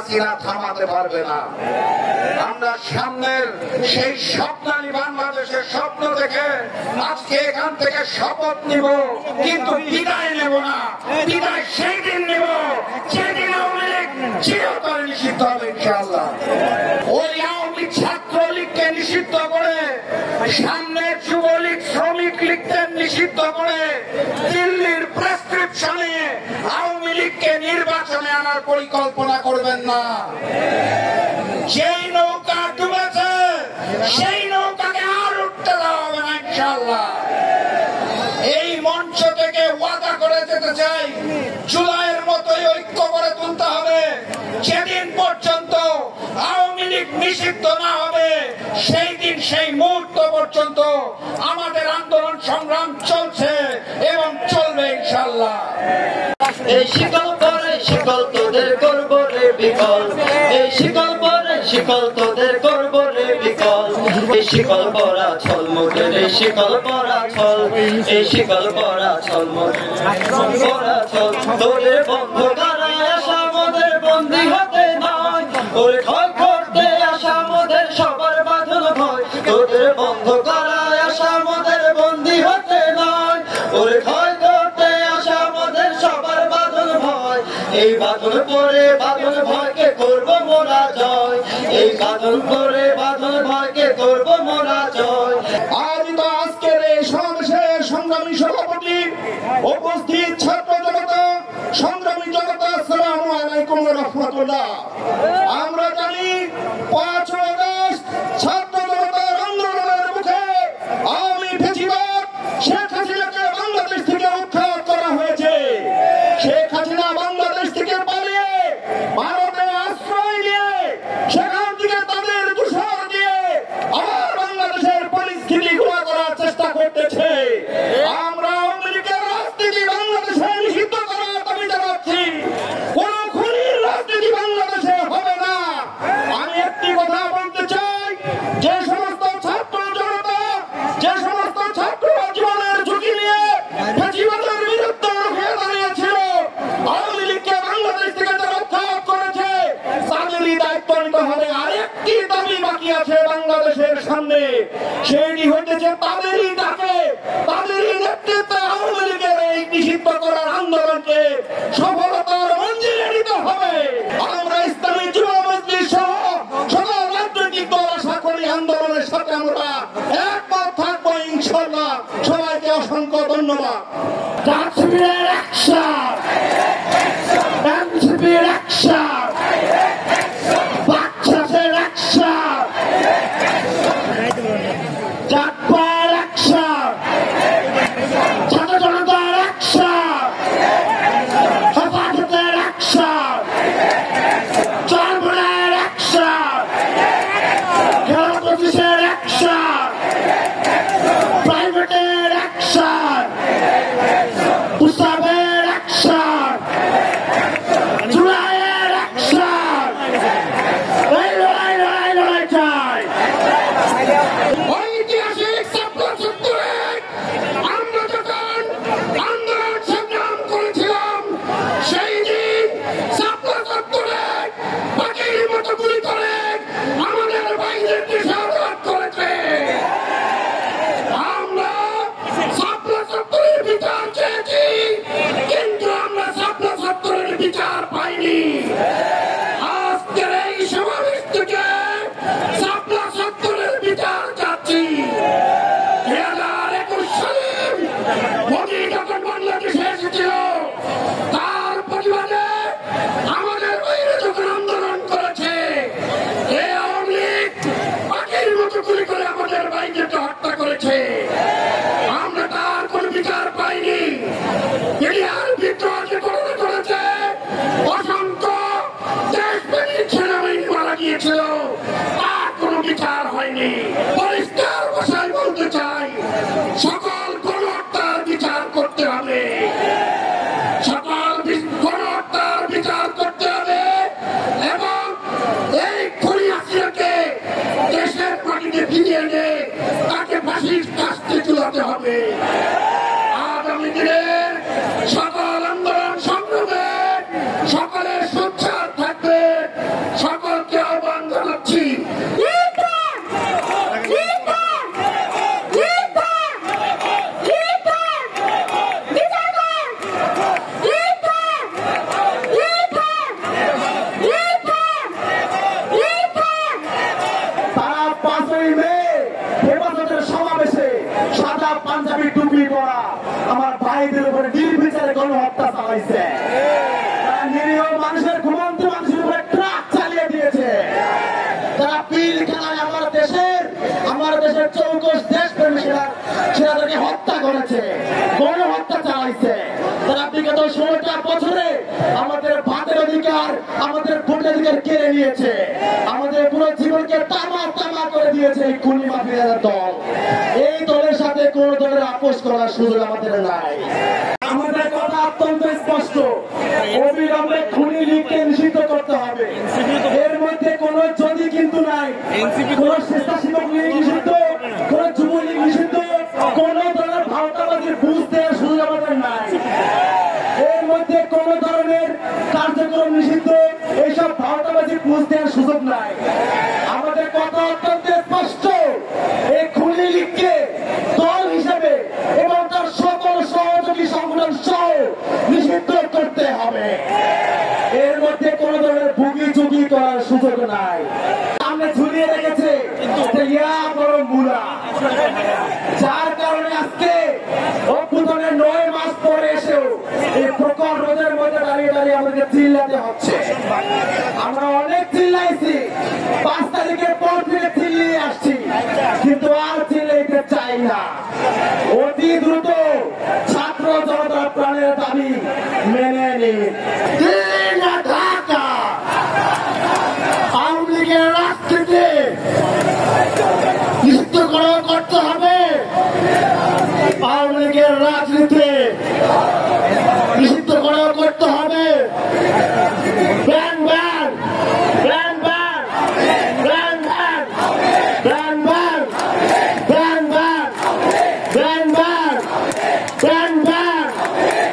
হাসিনা থামাতে পারবে না। আমরা সামনের সেই স্বপ্নালী বাংলাদেশের স্বপ্ন দেখে আজকে এখান থেকে শপথ নিব, কিন্তু বিদায় নেব না। বিদায় সেই দিন নেব যেদিন আওয়ামী লীগ চিরতরে নিষিদ্ধ হবে ইনশাআল্লাহ। ওই আওয়ামী ছাত্রলীগকে নিষিদ্ধ করে, সামনে যুবলীগ শ্রমিক লীগকে নিষিদ্ধ করে, দিল্লির প্রেসক্রিপশনে আওয়ামী লীগকে নির্বাচনে আনার পরিকল্পনা করবেন না। যেই নৌকা ডুবেছে সেই নৌকাকে আর উঠতে দেওয়া হবে না ইনশাআল্লাহ। এই মঞ্চ থেকে ওয়াদা করে যেতে চাই, জুলাইয়ের মতোই ঐক্য করে তুলতে হবে। যেদিন পর্যন্ত আওয়ামী লীগ নিষিদ্ধ না হবে সেই দিন সেই মুহূর্ত পর্যন্ত আমাদের আন্দোলন সংগ্রাম চলছে এবং চলবে ইনশাআল্লাহ। এই শিকল পরে শিকল তোদের করব রে বিকল, এই শিকল পরে শিকল তোদের করব রে বিকল। এই শিকল পরা ছল মোদের, এই শিকল পরা ছল, এই শিকল পরা ছল মোদের পরা ছল। তোদের বন্ধ কারায় আসা মোদের বন্দী হতে নয়, ওরে ক্ষয় করতে আসা মোদের সবার বাঁধন ভয়। তোদের বন্ধ কারায় আসা মোদের বন্দী হতে নয়, ওরে ক্ষয় করতে আসা মোদের সবার বাঁধন ভয়। এই বাঁধন পরে বাঁধন ভয়কে করব মোরা জয়, এই বাঁধন পরে বাঁধন ভয়কে করব মোরা জয়। আজ তো আজকের এই সমাবেশের সংগ্রামী সভাপতি, উপস্থিত ছাত্র জনতা, সংগ্রামী জনতা, আসসালামু আলাইকুম ওয়া রাহমাতুল্লাহ। আমরা জানি 5 আগস্ট ছাত্র জনতার আন্দোলনের মুখে আওয়ামী ফ্যাসিবাদ শেখ হাসিনাকে বাংলাদেশ থেকে উৎখাত করা হয়েছে। শেখ হাসিনা বাংলাদেশ থেকে পালিয়ে ভারতে আশ্রয় নিয়ে সেখান থেকে তাদের দূষণ দিয়ে আবার বাংলাদেশের পরিস্থিতি ঘোলা করার চেষ্টা করতেছে। আমরা আওয়ামী লীগের রাজনীতি বাংলাদেশে নিষিদ্ধ করার দাবি জানাচ্ছি। কোন খুনির রাজনীতি বাংলাদেশে হবে না। আমি একটি কথা বলতে চাই, যে সমস্ত ছাত্র জনতা, যে সমস্ত ছাত্র জীবনের ঝুঁকি নিয়ে ফ্যাসিবাদের বিরুদ্ধে রুখে দাঁড়িয়েছিল, আওয়ামী লীগকে বাংলাদেশ থেকে যারা উৎখাত করেছে তাদেরই দায়িত্ব নিতে হবে। আরেকটি দাবি বাকি আছে বাংলাদেশের সামনে, সেটি হইতেছে তাদেরই ডাকে, তাদেরই নেতৃত্বে আওয়ামী লীগের এই নিষিদ্ধ করার আন্দোলনকে সফলতার মঞ্জিলে নিতে হবে। আমরা ইসলামী যুব মজলিস সহ সকল রাজনৈতিক দল আশা করি আন্দোলনের সাথে আমরা একমত থাকবো ইনশাআল্লাহ। সবাইকে অসংখ্য ধন্যবাদ। তাকবীরের অ্যাকশন, এনসিপির অ্যাকশন, বাচ্চাদের অ্যাকশন, জাতপার অ্যাকশন, ছাত্র জনতার অ্যাকশন, হেফাজতের অ্যাকশন, চরমনের অ্যাকশন, হেলথ অফিসের অ্যাকশন, প্রাইভেটের অ্যাকশন, উসাবের অ্যাকশন, জুলাইয়ের অ্যাকশন। এই লড়াই লড়াই লড়াই চাই। ঐতিহাসিক ছাত্র সত্তরের আমরা যখন আন্দোলন সংগ্রাম করেছিলাম, সেই দিন ছাত্র সত্তরের বাকির মতো গুলি করে আমাদের বাইরেকে সাহায্য করেছে। আমরা ছাত্র সত্তরের বিচার চেয়েছি, কিন্তু আমরা ছাত্র সত্তরের বিচার পাইনি। আজকের এই সমাবেশ থেকে ছাত্র সত্তরের বিচার চাচ্ছি। 2021 সালে মোদী যখন বাংলাদেশে এসেছিল, তার প্রতিবাদে আমাদের বাইরে যখন আন্দোলন করেছে, এই আওয়ামী লীগ বাকির মতো গুলি করে আমাদের বাইরেকে হত্যা করেছে। আমরা তার কোনো বিচার পাইনি। ইন্ডিয়ার বিদ্রোহ যে করেছে, অসংখ্য দেশপ্রেমিক সেনাবাহিনী মারা গিয়েছিল, তার কোনো বিচার হয়নি। পরিষ্কার ভাষায় বলতে চাই, সকল গণহত্যার বিচার করতে হবে, সকল গণহত্যার বিচার করতে হবে এবং এই খুনি হাসিনাকে দেশের মাটিতে ফিরিয়ে এনে তাকে ফাঁসির কাস্তে ঝুলাতে হবে। আগামী দিনের সকল আন্দোলন সংগ্রামে সকলের সোচ্চার থাকবে। সাদা পাঞ্জাবি টুপি পরা আমার ভাইদের উপরে নির্বিচারে গণহত্যা চালাইছে। তারা নিরীহ মানুষের, ঘুমন্ত মানুষের উপরে ট্রাক চালিয়ে দিয়েছে। তারা পিল খেলায় আমার দেশের চৌকস দেশপ্রেমীরা সেনাদেরকে হত্যা করেছে, গণহত্যা চালাইছে। তারা বিগত 16টা বছরে আমাদের ভাতের অধিকার, আমাদের ভোটের অধিকার কেড়ে নিয়েছে, আমাদের পুরো জীবনকে তামা তামা করে দিয়েছে এই খুনি মাফিয়ার দল। এই দলের সাথে কোন দলের আপোষ করার সুযোগ আমাদের নাই। আমাদের কথা অত্যন্ত স্পষ্ট, অবিলম্বে খুনি লীগকে নিষিদ্ধ করতে হবে। এর মধ্যে কোন যদি কিন্তু নাই। কোন স্বেচ্ছাসেবক লীগ নিষিদ্ধ, কোন যুবলীগ নিষিদ্ধ, কোন দলের ভারতাবাদীর বুঝ দেওয়ার সুযোগ আমাদের নাই। এর মধ্যে কোন ধরনের কার্যক্রম নিষিদ্ধ, এইসব ভারতাবাদী বুঝ দেওয়ার সুযোগ নাই। আমাদের কথা অত্যন্ত স্পষ্ট, এই খুনি লীগকে দল হিসেবে এবং তার সকল সহযোগী সংগঠন সহ নিষিদ্ধ করতে হবে। এর মধ্যে কোন ধরনের ভুগি চুগি করার সুযোগ নাই। সামনে ঝুলিয়ে রেখেছে বড় মূলা, যার কারণে আজকে অভ্যুত্থানের 9 মাস পরে এসেও এই প্রখর রোদের মধ্যে দাঁড়িয়ে দাঁড়িয়ে আমাদেরকে চিল্লাতে হচ্ছে। আমরা অনেক চিল্লাইছি, 5 তারিখের পর থেকে চিল্লিয়ে আসছি, কিন্তু আর চিল্লাইতে চাই না। অতি দ্রুত ছাত্র জনতার প্রাণের দাবি মেনে নিন। দিল্লি না ঢাকা, আওয়ামী লীগের রাজনীতি নিষিদ্ধ করতে হবে। আওয়ামী লীগের রাজনীতি নিষিদ্ধ করতে হবে। Ban ban ban ban ban ban ban ban ban ban ban ban